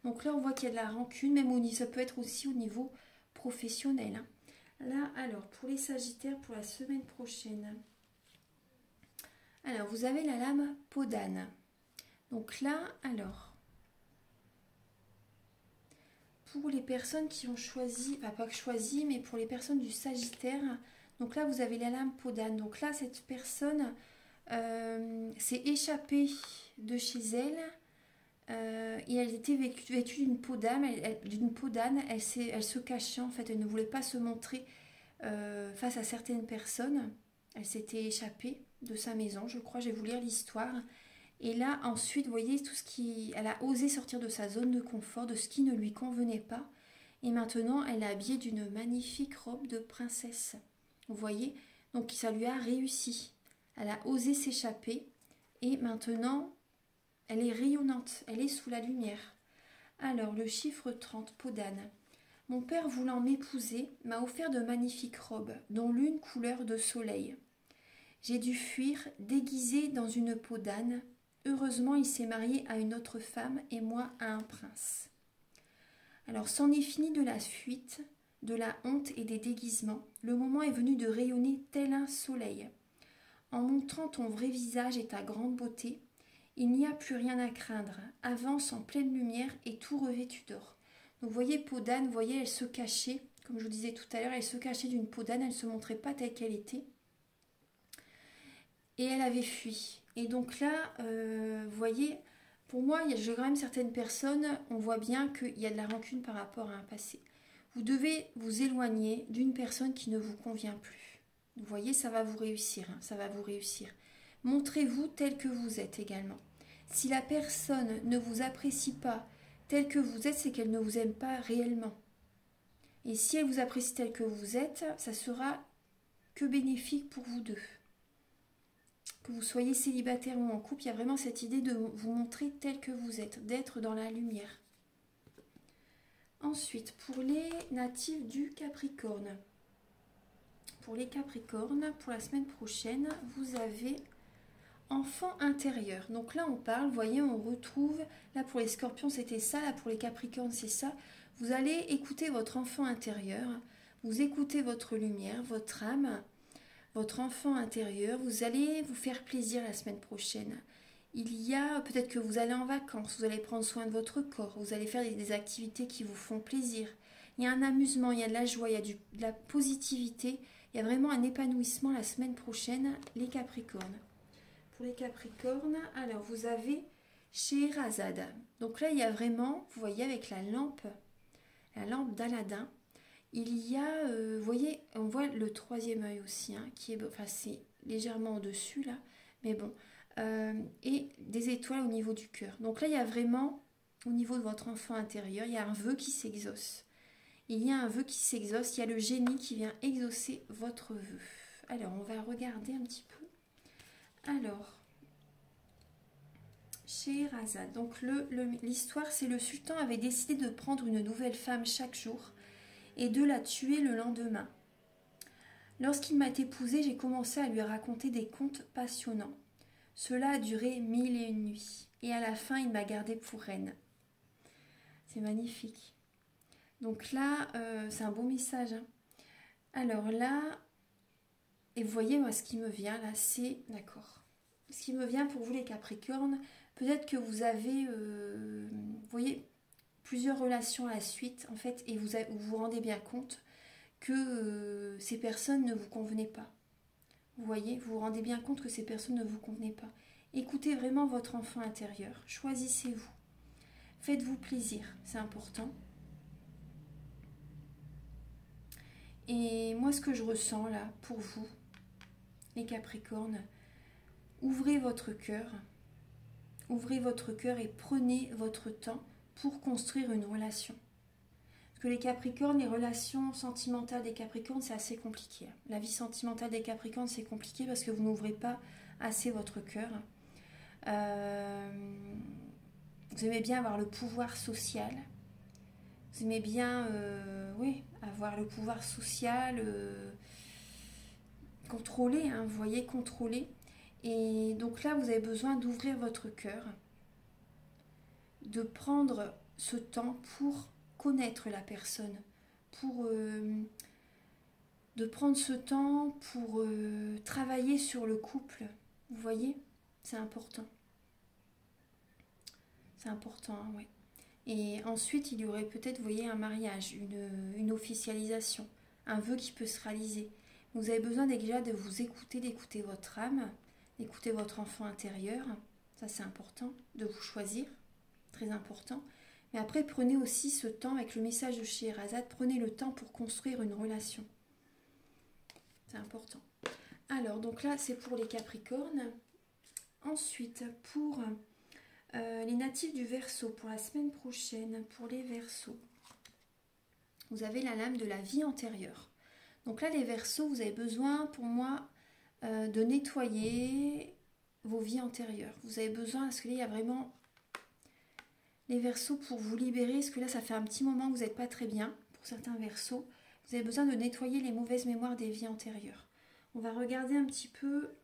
Donc là, on voit qu'il y a de la rancune, même ça peut être aussi au niveau professionnel. Hein. Là, alors, pour les Sagittaires, pour la semaine prochaine. Alors, vous avez la lame peau d'âne. Donc là, alors, pour les personnes qui ont choisi, enfin pas que choisi, mais pour les personnes du Sagittaire, donc là, vous avez la lame peau d'âne. Donc là, cette personne s'est échappée de chez elle. Et elle était vêtue d'une peau d'âne, elle se cachait en fait, elle ne voulait pas se montrer face à certaines personnes. Elle s'était échappée de sa maison, je crois, je vais vous lire l'histoire. Et là, ensuite, vous voyez, elle a osé sortir de sa zone de confort, de ce qui ne lui convenait pas. Et maintenant, elle est habillée d'une magnifique robe de princesse. Vous voyez, donc ça lui a réussi. Elle a osé s'échapper et maintenant, elle est rayonnante, elle est sous la lumière. Alors, le chiffre 30, peau d'âne. Mon père, voulant m'épouser, m'a offert de magnifiques robes, dont l'une couleur de soleil. J'ai dû fuir, déguisée dans une peau d'âne. Heureusement, il s'est marié à une autre femme et moi à un prince. Alors, c'en est fini de la fuite, de la honte et des déguisements. Le moment est venu de rayonner tel un soleil. En montrant ton vrai visage et ta grande beauté, il n'y a plus rien à craindre. Avance en pleine lumière et tout revêtu d'or. Donc vous voyez, peau d'âne, vous voyez, elle se cachait, comme je vous disais tout à l'heure, elle se cachait d'une peau d'âne, elle ne se montrait pas telle qu'elle était. Et elle avait fui. Et donc là, vous voyez, pour moi, il y a quand même certaines personnes, on voit bien qu'il y a de la rancune par rapport à un passé. Vous devez vous éloigner d'une personne qui ne vous convient plus. Vous voyez, ça va vous réussir, hein, ça va vous réussir. Montrez-vous tel que vous êtes également. Si la personne ne vous apprécie pas tel que vous êtes, c'est qu'elle ne vous aime pas réellement. Et si elle vous apprécie tel que vous êtes, ça sera que bénéfique pour vous deux. Que vous soyez célibataire ou en couple, il y a vraiment cette idée de vous montrer tel que vous êtes, d'être dans la lumière. Ensuite, pour les natifs du Capricorne. Pour les Capricornes, pour la semaine prochaine, vous avez enfant intérieur. Donc là, on parle, vous voyez, on retrouve, là pour les Scorpions, c'était ça, là pour les Capricornes, c'est ça. Vous allez écouter votre enfant intérieur, vous écoutez votre lumière, votre âme, votre enfant intérieur. Vous allez vous faire plaisir la semaine prochaine. Il y a, peut-être que vous allez en vacances, vous allez prendre soin de votre corps, vous allez faire des activités qui vous font plaisir. Il y a un amusement, il y a de la joie, il y a de la positivité, il y a vraiment un épanouissement la semaine prochaine, les Capricornes. Pour les Capricornes, alors vous avez Scheherazade. Donc là, il y a vraiment, vous voyez, avec la lampe d'Aladin, il y a, vous voyez, on voit le troisième œil aussi, hein, qui est, enfin c'est légèrement au-dessus là, mais bon, et des étoiles au niveau du cœur. Donc là, il y a vraiment, au niveau de votre enfant intérieur, il y a un vœu qui s'exauce. Il y a un vœu qui s'exauce, il y a le génie qui vient exaucer votre vœu. Alors, on va regarder un petit peu. Alors, Scheherazade. Donc, l'histoire, c'est le sultan avait décidé de prendre une nouvelle femme chaque jour et de la tuer le lendemain. Lorsqu'il m'a épousée, j'ai commencé à lui raconter des contes passionnants. Cela a duré 1001 nuits et à la fin, il m'a gardée pour reine. C'est magnifique. Donc là, c'est un beau message. Hein. Alors là, et vous voyez, moi, ce qui me vient là, c'est... D'accord. Ce qui me vient pour vous, les Capricornes, peut-être que vous avez, vous voyez, plusieurs relations à la suite, en fait, et vous vous rendez bien compte que ces personnes ne vous convenaient pas. Vous voyez, vous vous rendez bien compte que ces personnes ne vous convenaient pas. Écoutez vraiment votre enfant intérieur. Choisissez-vous. Faites-vous plaisir, c'est important. Et moi, ce que je ressens là, pour vous, les Capricornes, ouvrez votre cœur et prenez votre temps pour construire une relation. Parce que les Capricornes, les relations sentimentales des Capricornes, c'est assez compliqué. La vie sentimentale des Capricornes, c'est compliqué parce que vous n'ouvrez pas assez votre cœur. Vous aimez bien avoir le pouvoir social. Vous aimez bien oui, avoir le pouvoir social, contrôler, hein, vous voyez, contrôler. Et donc là, vous avez besoin d'ouvrir votre cœur, de prendre ce temps pour connaître la personne, de prendre ce temps pour travailler sur le couple. Vous voyez, c'est important. C'est important, hein, oui. Et ensuite, il y aurait peut-être, vous voyez, un mariage, une officialisation, un vœu qui peut se réaliser. Vous avez besoin déjà de vous écouter, d'écouter votre âme, d'écouter votre enfant intérieur. Ça, c'est important, de vous choisir, très important. Mais après, prenez aussi ce temps, avec le message de Scheherazade, prenez le temps pour construire une relation. C'est important. Alors, donc là, c'est pour les Capricornes. Ensuite, pour les natifs du Verseau, pour la semaine prochaine, pour les Verseaux, vous avez la lame de la vie antérieure. Donc là, les Verseaux, vous avez besoin, pour moi, de nettoyer vos vies antérieures. Vous avez besoin, parce que là, il y a vraiment les Verseaux pour vous libérer, parce que là, ça fait un petit moment que vous n'êtes pas très bien, pour certains Verseaux. Vous avez besoin de nettoyer les mauvaises mémoires des vies antérieures. On va regarder un petit peu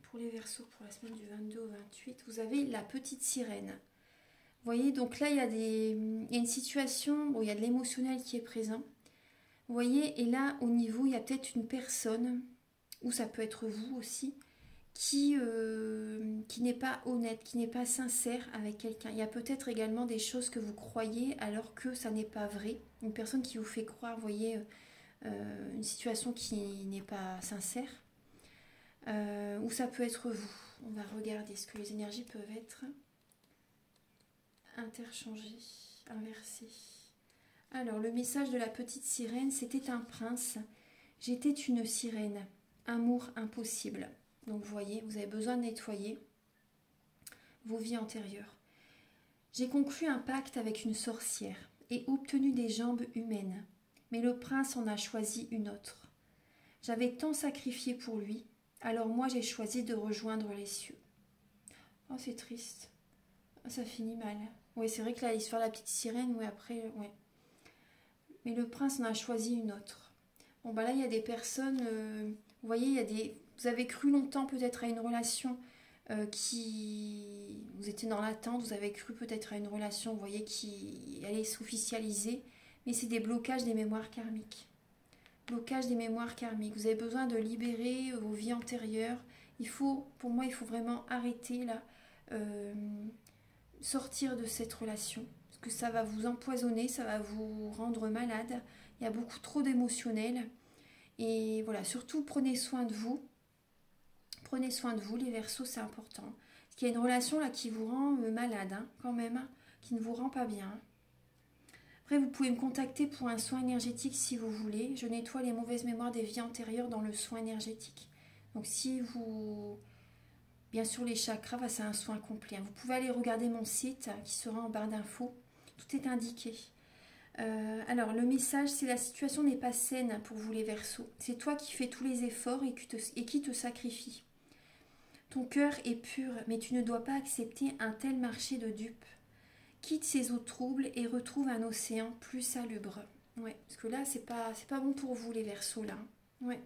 pour les Verseaux, pour la semaine du 22 au 28. Vous avez la petite sirène. Vous voyez, donc là, il y a une situation, bon, il y a de l'émotionnel qui est présent. Vous voyez, et là, au niveau, il y a peut-être une personne, ou ça peut être vous aussi, qui n'est pas honnête, qui n'est pas sincère avec quelqu'un. Il y a peut-être également des choses que vous croyez alors que ça n'est pas vrai. Une personne qui vous fait croire, vous voyez, une situation qui n'est pas sincère. Ou ça peut être vous. On va regarder ce que les énergies peuvent être interchangées, inversées. Alors, le message de la petite sirène, c'était un prince. J'étais une sirène. Amour impossible. Donc, vous voyez, vous avez besoin de nettoyer vos vies antérieures. J'ai conclu un pacte avec une sorcière et obtenu des jambes humaines. Mais le prince en a choisi une autre. J'avais tant sacrifié pour lui, alors moi j'ai choisi de rejoindre les cieux. Oh, c'est triste. Ça finit mal. Oui, c'est vrai que là, l'histoire de la petite sirène, oui, après, ouais. Mais le prince en a choisi une autre. Bon, bah là, il y a des personnes, vous voyez, il y a des... Vous avez cru longtemps peut-être à une relation qui... Vous étiez dans l'attente, vous avez cru peut-être à une relation, vous voyez, qui allait s'officialiser, mais c'est des blocages des mémoires karmiques. Blocage des mémoires karmiques. Vous avez besoin de libérer vos vies antérieures. Pour moi, il faut vraiment arrêter là, sortir de cette relation. Parce que ça va vous empoisonner, ça va vous rendre malade. Il y a beaucoup trop d'émotionnel. Et voilà, surtout prenez soin de vous. Prenez soin de vous, les Verseaux, c'est important. Parce qu'il y a une relation là qui vous rend malade, hein, quand même, hein, qui ne vous rend pas bien. Après, vous pouvez me contacter pour un soin énergétique si vous voulez. Je nettoie les mauvaises mémoires des vies antérieures dans le soin énergétique. Donc si vous... Bien sûr, les chakras, c'est un soin complet. Vous pouvez aller regarder mon site qui sera en barre d'infos. Tout est indiqué. Alors, le message, c'est la situation n'est pas saine pour vous les Verseaux. C'est toi qui fais tous les efforts et qui te sacrifie. Ton cœur est pur, mais tu ne dois pas accepter un tel marché de dupes. Quitte ces eaux troubles et retrouve un océan plus salubre. Ouais, parce que là, c'est pas bon pour vous, les Verseaux, là. Ouais.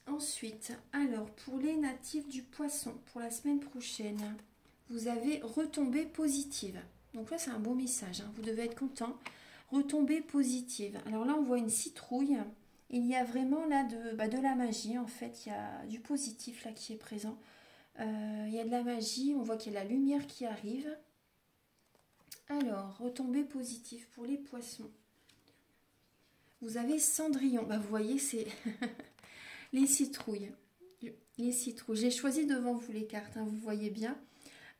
Ensuite, alors, pour les natifs du Poisson, pour la semaine prochaine, vous avez retombée positive. Donc là, c'est un beau message, hein. Vous devez être content. Retombée positive. Alors là, on voit une citrouille. Il y a vraiment là de la magie, en fait. Il y a du positif là qui est présent. Il y a de la magie. On voit qu'il y a de la lumière qui arrive. Alors, retombée positive pour les Poissons. Vous avez Cendrillon. Bah, vous voyez, c'est les citrouilles. Les citrouilles. J'ai choisi devant vous les cartes, hein, vous voyez bien.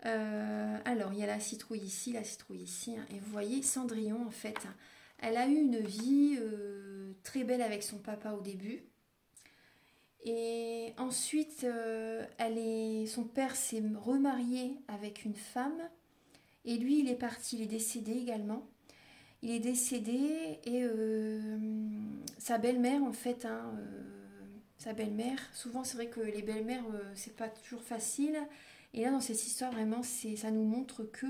Alors, il y a la citrouille ici, hein, et vous voyez, Cendrillon, en fait, elle a eu une vie très belle avec son papa au début. Et ensuite, son père s'est remarié avec une femme. Et lui, il est parti, il est décédé également. Il est décédé et sa belle-mère, en fait, hein, sa belle-mère, souvent c'est vrai que les belles-mères, c'est pas toujours facile. Et là, dans cette histoire, vraiment, ça nous montre que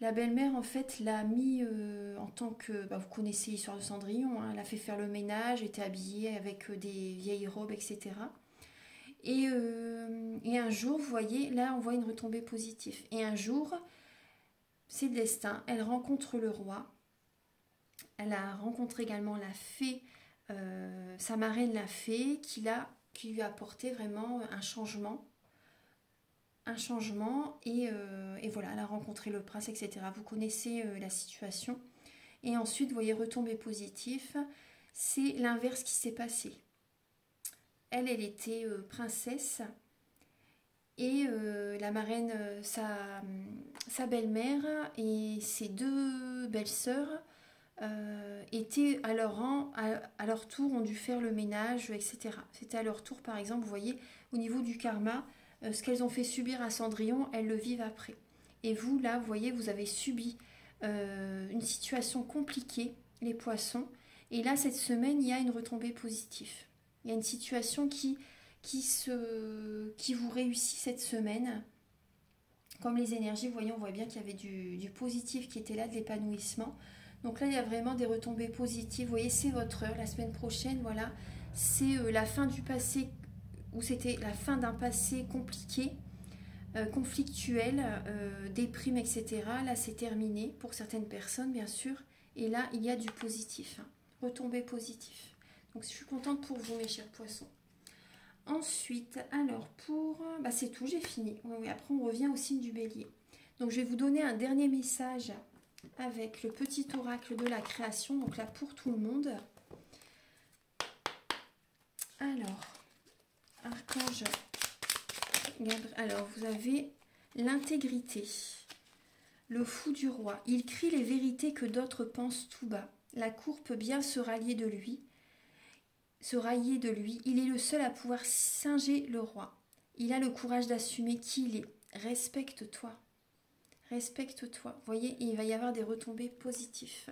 la belle-mère, en fait, l'a mis en tant que... Bah, vous connaissez l'histoire de Cendrillon, hein, elle a fait faire le ménage, était habillée avec des vieilles robes, etc. Et un jour, vous voyez, là, on voit une retombée positive. Et un jour, c'est le destin, elle rencontre le roi. Elle a rencontré également la fée, sa marraine la fée, qui lui a apporté vraiment un changement. Et voilà, elle a rencontré le prince, etc. Vous connaissez la situation. Et ensuite, vous voyez, retombée positif, c'est l'inverse qui s'est passé. Elle était princesse et la marraine, sa belle-mère et ses deux belles-sœurs étaient à leur rang, à leur tour, ont dû faire le ménage, etc. C'était à leur tour, par exemple, vous voyez, au niveau du karma, ce qu'elles ont fait subir à Cendrillon, elles le vivent après. Et vous, là, vous voyez, vous avez subi une situation compliquée, les poissons. Et là, cette semaine, il y a une retombée positive. Il y a une situation qui vous réussit cette semaine. Comme les énergies, vous voyez, on voit bien qu'il y avait du positif qui était là, de l'épanouissement. Donc là, il y a vraiment des retombées positives. Vous voyez, c'est votre heure. La semaine prochaine, voilà, c'est la fin du passé, ou c'était la fin d'un passé compliqué, conflictuel, déprime, etc. Là, c'est terminé pour certaines personnes, bien sûr. Et là, il y a du positif, hein. Retombées positives. Donc, je suis contente pour vous, mes chers poissons. Ensuite, alors bah, c'est tout, j'ai fini. Oui, après, on revient au signe du bélier. Donc, je vais vous donner un dernier message avec le petit oracle de la création. Donc là, pour tout le monde. Alors, archange Gabriel. Alors, vous avez l'intégrité. Le fou du roi. Il crie les vérités que d'autres pensent tout bas. La cour peut bien se railler de lui. Il est le seul à pouvoir singer le roi. Il a le courage d'assumer qui il est. Respecte-toi. Respecte-toi. Vous voyez, il va y avoir des retombées positives.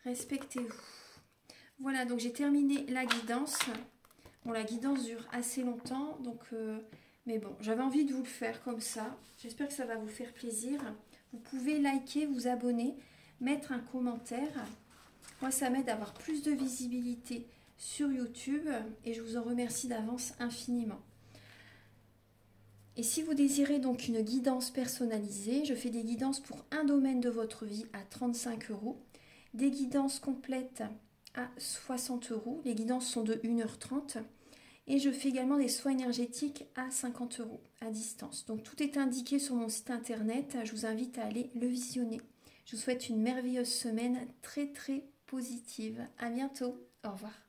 Respectez-vous. Voilà, donc j'ai terminé la guidance. Bon, la guidance dure assez longtemps, donc mais bon, j'avais envie de vous le faire comme ça. J'espère que ça va vous faire plaisir. Vous pouvez liker, vous abonner, mettre un commentaire. Moi, ça m'aide à avoir plus de visibilité sur YouTube et je vous en remercie d'avance infiniment. Et si vous désirez donc une guidance personnalisée, je fais des guidances pour un domaine de votre vie à 35 €, des guidances complètes à 60 €. Les guidances sont de 1h30 et je fais également des soins énergétiques à 50 € à distance. Donc tout est indiqué sur mon site internet, je vous invite à aller le visionner. Je vous souhaite une merveilleuse semaine très très positive. À bientôt, au revoir.